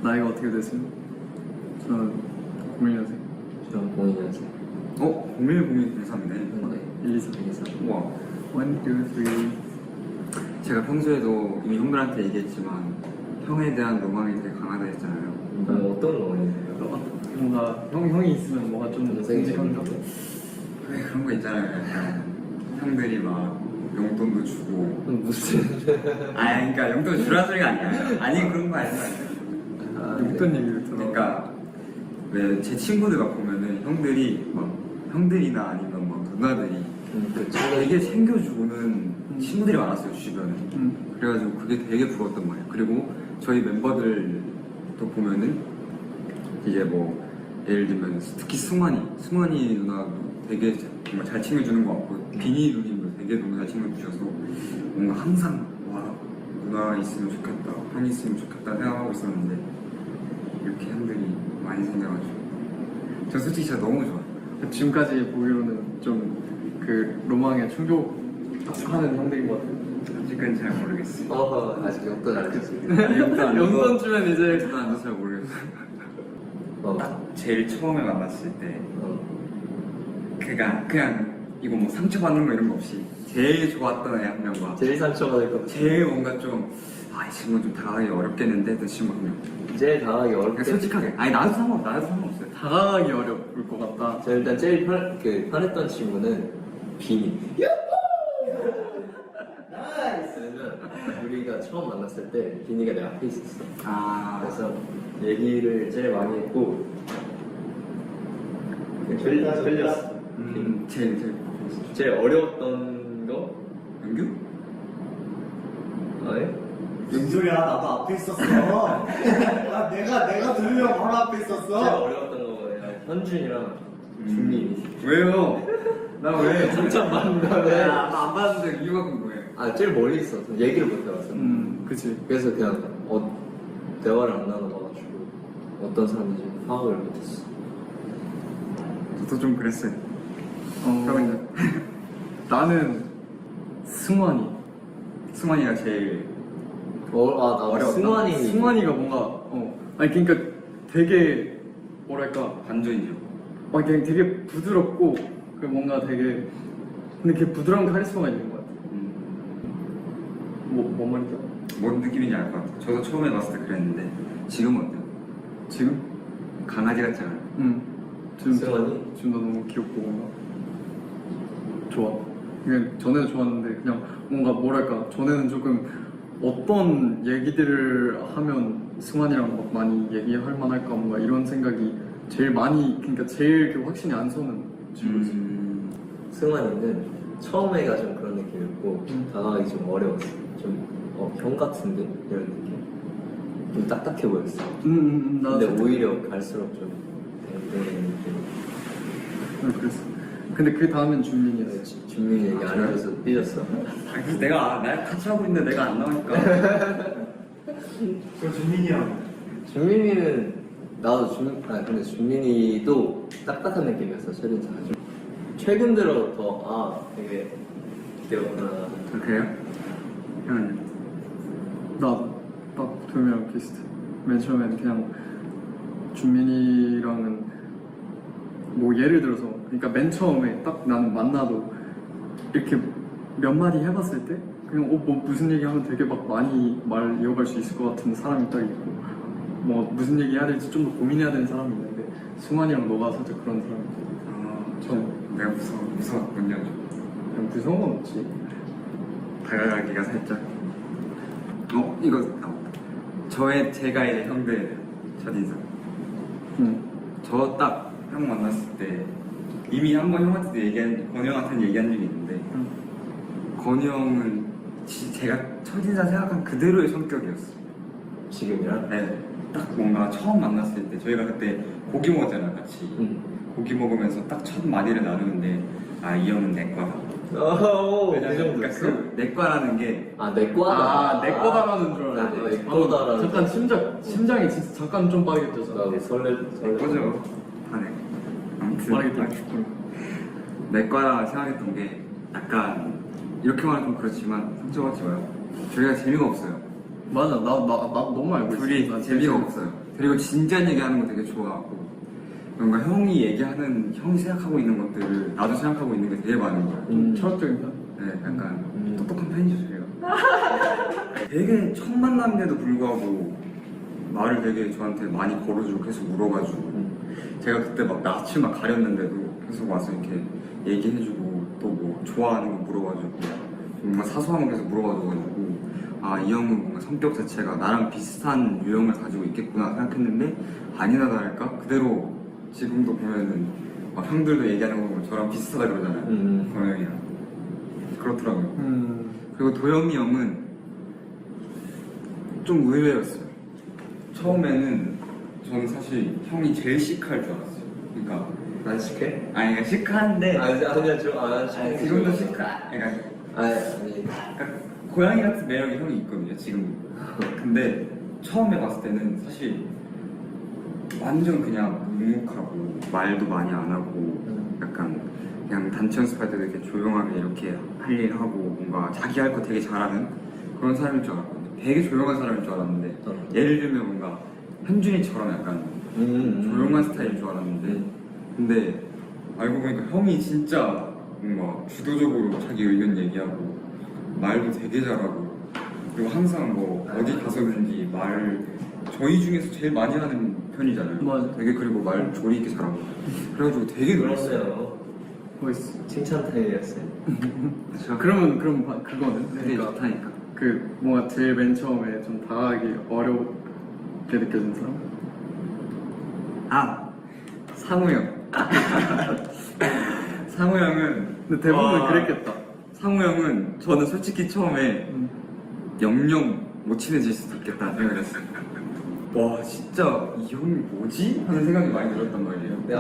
나이가 어떻게 되세요? 저는 01년생. 저는 02년생. 0103이네. 네. 123. 우와. 1, 2, 3. 제가 평소에도 이미 형들한테 얘기했지만 형에 대한 로망이 되게 강하다 했잖아요. 어떤 로망이세요? 뭔가 형이 있으면 뭐가 좀 듬직한가? 왜 그런 거 있잖아요. 약간 형들이 막 용돈도 주고. 무슨? 그러니까 용돈 주라는 소리가 아니야. 아니 그런 거 아니야. 어떤 얘기를 들어? 그러니까 왜 제 친구들과 보면은 형들이 막 형들이나 아니면 막 누나들이 되게 챙겨주고는 친구들이 많았어요 주변에. 그래가지고 그게 되게 부러웠단 말이에요. 그리고 저희 멤버들도 보면은 이제 뭐 예를 들면 특히 승환이 누나도 되게 정말 잘 챙겨주는 것 같고 비니 누님도 되게 너무 잘 챙겨주셔서 뭔가 항상 와 누나 있으면 좋겠다, 형이 있으면 좋겠다 생각하고 있었는데 이렇게 형들이 많이 생겨가지고 저 솔직히 진짜 너무 좋아요. 지금까지 보기로는 좀 그 로망에 충족하는 형들인 것 같아요. 아직은 잘 모르겠어요. 아직 용돈 안 줬어요. 용돈 주면 이제 일단 안돼서 잘 모르겠어요. 딱 제일 처음에 만났을 때 그냥 이거 뭐 상처받는 거 이런 거 없이 제일 좋았던 애 한 명과 제일 상처받을 것 같아요. 제일 뭔가 좀 이 친구는 좀 다가가기 어렵겠는데 했던 친구 한 명. 제일 당하기 어렵게. 그냥 솔직하게 나도 상관없어요. 다가가기 어려울 것 같다. 저 일단 제일 편했던 친구는 비니. 왜냐면 우리가 처음 만났을 때 비니가 내 앞에 있었어. 그래서 얘기를 제일 많이 했고 끌렸어. 제일 어려웠던 거? 연규? 네? 무슨 소리야? 나도 앞에 있었어. 내가 들으려고 바로 앞에 제일 있었어. 어려웠던 거 현준이랑 준민이. 왜요? 나 왜? 진짜 많은데. 나안 봤는데 이유가 궁금해. 제일 멀리 있어. 얘기를 못 해봤어. 그치. 그래서 그냥 대화를 안 나눠봐가지고 어떤 사람인지 파악을 못했어. 저도 좀 그랬어요. 그러면 나는 승환이가 제일 나 어려웠다. 승환이가 뭔가 그러니까 되게 뭐랄까 반전이죠. 그냥 되게 부드럽고 그 뭔가 되게 근데 걔 부드러운 카리스마가 있는 것 같아. 뭔 말이죠? 뭔 느낌인지 알 것 같아요. 저도 처음에 봤을 때 그랬는데 지금은 어때요? 지금? 강아지 같잖아요. 승환이? 지금도 너무 귀엽고 뭔가 좋아. 그냥 전에도 좋았는데 그냥 뭔가 뭐랄까 전에는 조금 어떤 얘기들을 하면 승환이랑 막 많이 얘기할 만할까 뭔가 이런 생각이 제일 많이 그러니까 제일 그 확신이 안 서는 친구였어. 승환이는 처음에가 좀 그런 느낌이었고 다가가기 좀 어려웠어. 좀 형 같은데 이런 느낌. 좀 딱딱해 보였어. 근데 오히려 갈수록 좀 댕댕한 느낌. 그랬어. 근데 그 다음엔 준민이었어. 준민이 얘기 안 하면서 삐졌어. 그래서 내가 같이 하고 있는데 내가 안 나오니까. 저 준민이 형. 준민이는 나도 근데 준민이도 딱딱한 느낌이었어. 첫인상. 최근 들어 더 되게 귀엽구나. 그래요? 형은요? 나딱 도현이랑 비슷해. 맨 처음엔 그냥 준민이랑은 뭐 예를 들어서 그러니까 맨 처음에 딱 나는 만나도 이렇게 몇 마디 해봤을 때 그냥 뭐 무슨 얘기하면 되게 막 많이 말 이어갈 수 있을 것 같은 사람이 딱 있고 뭐 무슨 얘기 해야 될지 좀 더 고민해야 되는 사람이 있는데 승환이랑 너가 살짝 그런 사람이야. 내가 무서웠군요. 그냥 무서운 건 없지. 다가가기가 살짝. 이거 제가 이제 형들 첫인상. 저 딱 형 만났을 때 이미 한 번 형한테도 건우 형한테는 얘기한 적이 있는데 건우 형은 제가 첫인상 생각한 그대로의 성격이었어. 지금이랑? 네. 딱 뭔가 처음 만났을 때 저희가 그때 고기 먹었잖아요 같이. 고기 먹으면서 딱 첫 마디를 나누는데 이 형은 내과다. 그 정도였어? 그 내과라는 게 내과다. 내 거다라는 줄 내 알았는데 거다라는 잠깐 심장이 진짜 잠깐 좀 빠르게 뛰었어. 나도 설레. 내과죠. 아무튼 빠르게 뛰었구나. 내과라 생각했던 게 약간 이렇게 말하면 좀 그렇지만 상처받지 마요. 저희가 재미가 없어요. 맞아, 나 너무 알고 있어. 둘이 난 재미가 제일 없어요. 그리고 진지한 얘기하는 거 되게 좋아하고 뭔가 형이 얘기하는 형이 생각하고 있는 것들을 나도 생각하고 있는 게 되게 많은 거예요. 좀 철학적인 편? 네, 약간 똑똑한 편이죠 저희가. 되게 첫 만남인데도 불구하고 말을 되게 저한테 많이 걸어주고 계속 물어봐주고 제가 그때 막 낯을 막 가렸는데도 계속 와서 이렇게 얘기해주고 또 뭐 좋아하는 거 물어봐주고 뭔가 사소한 거 계속 물어봐줘가지고 아 이 형은 뭔가 성격 자체가 나랑 비슷한 유형을 가지고 있겠구나 생각했는데 아니나 다를까 그대로 지금도 보면은 막 형들도 얘기하는 거 보면 저랑 비슷하다 그러잖아요. 도영이랑 그렇더라고요. 그리고 도영이 형은 좀 의외였어요. 처음에는 저는 사실 형이 제일 시크할 줄 알았어요. 그러니까 난 시크해? 아니 그러니까 시크한데 아니야 좀 시크해. 지금도 시크. 그러니까 아니 고양이 같은 매력이 형이 있거든요. 지금. 근데 처음에 봤을 때는 사실 완전 그냥 묵묵하고 말도 많이 안 하고 약간 그냥 단체 연습할 때도 이렇게 조용하게 이렇게 할 일 하고 뭔가 자기 할 거 되게 잘하는 그런 사람일 줄 알았거든요. 되게 조용한 사람일 줄 알았는데 예를 들면 뭔가 현준이처럼 약간 조용한 스타일인 줄 알았는데 근데 알고 보니까 형이 진짜 뭔가 주도적으로 자기 의견 얘기하고 말도 되게 잘하고 그리고 항상 뭐 어디 가서든지 말을 저희 중에서 제일 많이 하는 편이잖아요. 맞아. 되게 그리고 말 조리 있게 잘하고 그래가지고 되게 놀랐어요. 그렇네요. 멋있어. 칭찬 타임이었어요. 그럼 그거는 되게 그러니까 좋다니까. 그 뭔가 제일 맨 처음에 좀 다가가기 어렵게 느껴진 사람? 아 상우 형. 상우 형은 근데 대부분 와, 그랬겠다. 상우 형은 저는 솔직히 처음에 영영 못 친해질 수도 있겠다는 생각을 했어요. 와 진짜 이 형이 뭐지? 하는 생각이 많이 들었단 말이에요. 근데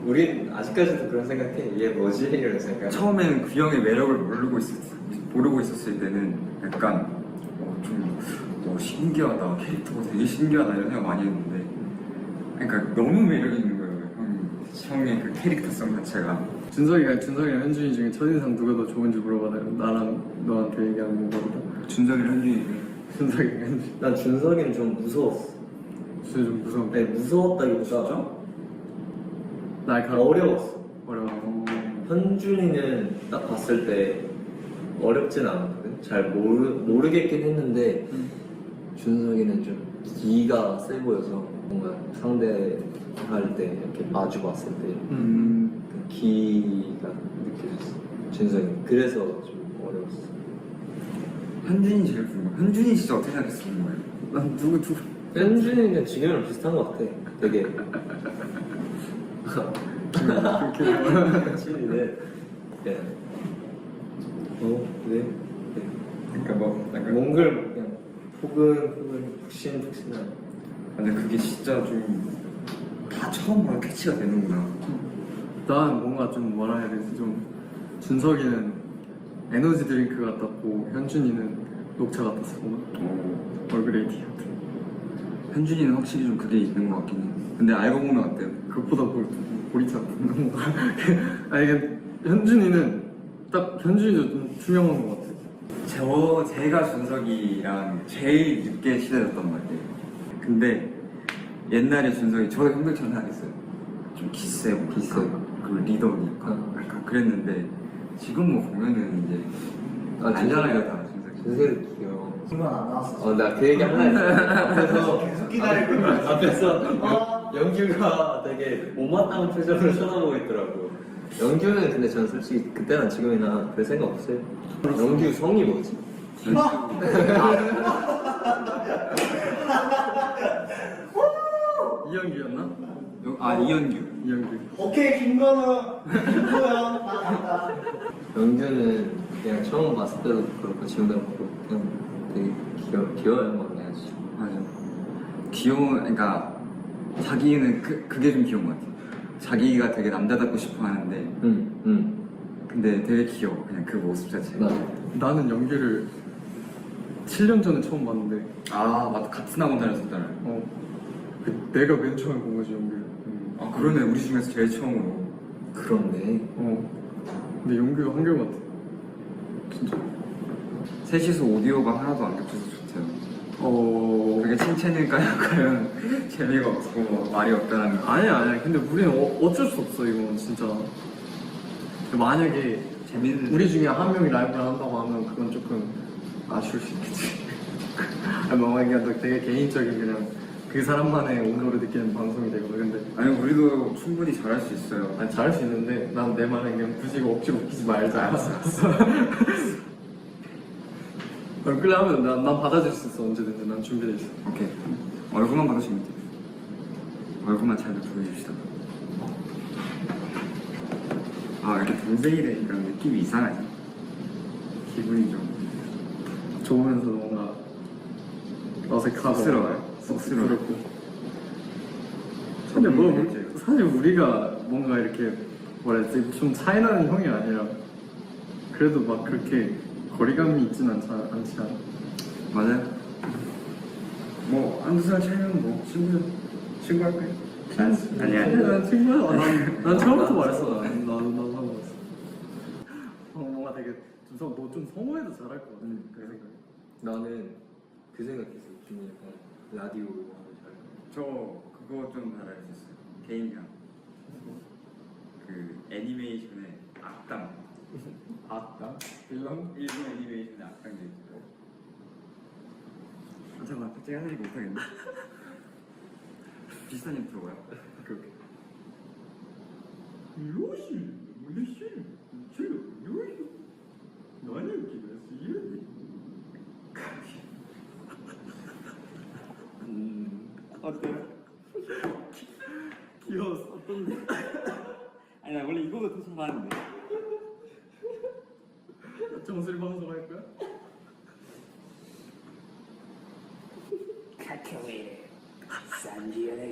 우린 아직까지도 그런 생각해. 얘 뭐지? 이런 생각. 처음에는 그 형의 매력을 모르고 있었을 때는 약간 신기하다, 캐릭터가 되게 신기하다 이런 생각 많이 했는데 그러니까 너무 매력 있는 거예요. 형의 그 캐릭터성 자체가. 준석이랑 현준이 중에 첫인상 누가 더 좋은지 물어봐요. 나랑 너한테 얘기하는 거보다 준석이랑 현준이 준석이랑 현준이. 난 준석이는 좀 무서웠어. 진짜 좀 무서운. 아니 무서웠다기보다 날카로워. 어려웠어. 어려워. 현준이는 딱 봤을 때 어렵진 않았거든. 잘 모르겠긴 했는데 준석이는 좀 기가 세 보여서 뭔가 상대할 때 이렇게 마주 봤을 때 그 기가 느껴졌어. 준석이. 그래서 좀 어려웠어. 현준이 제일 궁금해. 현준이 진짜 어떻게 생각했었는 거예요? 난 누구 현준이는 지금이랑 비슷한 것 같아. 되게. 현준이는 네. 왜? 그러니까 뭐 약간 몽글 그냥 포근포근 푹신푹신한. 근데 그게 진짜 좀 다 처음 보면 캐치가 되는구나. 난 뭔가 좀 뭐라 해야 되지? 좀 준석이는 에너지 드링크 같았고 현준이는 녹차 같았어. 얼그레이티 같은. 현준이는 확실히 좀 그게 있는 것 같긴 해. 근데 알고 보면 어때요? 그것보다 보리차 같은 거. 아니 현준이는 딱 현준이도 좀 투명한 것 같아. 제가 준석이랑 제일 늦게 친해졌단 말이에요. 근데 옛날에 준석이 저도 형들처럼 생각했어요. 좀 기세고 그리고 리더니까 약간 그랬는데 지금 뭐 보면은 이제 알잖아요 다 준석이. 준석이 귀여워. 그만 안 나왔어. 나 그 얘기 할라 했어. 앞에서 계속 기다리고 있어. 앞에서 영규가 되게 못마땅한 표정으로 쳐다보고 있더라고. 영규는 근데 전 솔직히 그때나 지금이나 별 생각 없어요. 영규 성이 뭐지? 이현규였나? 이현규. 이현규. 오케이 김건우 김구영 나 간다. 영규는 그냥 처음 봤을 때도 그렇고 지금도 그렇고 그냥 되게 귀여워요 막 해야지. 맞아. 그러니까 자기는 그게 좀 귀여운 것 같아. 자기가 되게 남자답고 싶어 하는데 근데 되게 귀여워. 그냥 그 모습 자체가. 맞아. 나는 연기를 7년 전에 처음 봤는데 맞다. 같은 학원 다녔었잖아요. 내가 맨 처음에 본 거지 연기를. 그러네. 우리 중에서 제일 처음으로. 그렇네. 근데 연기가 한결같아. 진짜. 셋이서 오디오가 하나도 안 겹쳐서 좋대요. 그게 칭찬일까요? 과연 재미가 없고 말이 없다는 거. 아니야. 근데 우리는 어쩔 수 없어, 이건 진짜. 만약에 재밌는 우리 중에 한 명이 라이브를 한다고 하면 그건 조금 아쉬울 수 있겠지. 뭔가 그냥 되게 개인적인 그냥 그 사람만의 온도를 느끼는 방송이 되거든. 근데 아니 우리도 충분히 잘할 수 있어요. 아니, 잘할 수 있는데 난 내 말에 그냥 굳이 이거 억지로 웃기지 말자. 그래 하면 난 받아줄 수 있어. 언제든지 난 준비돼 있어. 오케이. 얼굴만 받으시면 돼요. 얼굴만 잘 보여줍시다. 아 이렇게 동생이 되니까 느낌이 이상하지. 기분이 좀 좋으면서 뭔가 어색하고 쑥스러워요. 쑥스럽고. 근데 뭐 사실 우리가 뭔가 이렇게 뭐라 해야지 좀 차이나는 형이 아니라 그래도 막 그렇게 거리감이 있진 않지 않아? 맞아요. 뭐 한두 살 차이면 뭐 친구 할까요? 아니야. 난 친구야. 난 처음부터 말했어. 나도 상관없어. 뭔가 되게 너좀 성우해도 잘할 것 같아. 그 생각. 나는 그 생각했어. 좀 약간 라디오 하면 잘. 저 그거 좀 잘할 수 있어요. 개인형. 그 애니메이션의 악당. 아따? 빌런? 일본 애니메이션의 악당이 있고. 잠깐만 갑자기 하나니까 못하겠네. 비슷한 님 들어봐요. 그렇게. 요시, 무시, 저 요시, 나는 기다렸어요. 어때요? 귀여웠어. 어떤데? 아니 나 원래 이거부터 좀 하는데. 정수리 방송 할 거야? 카카오에 산지연의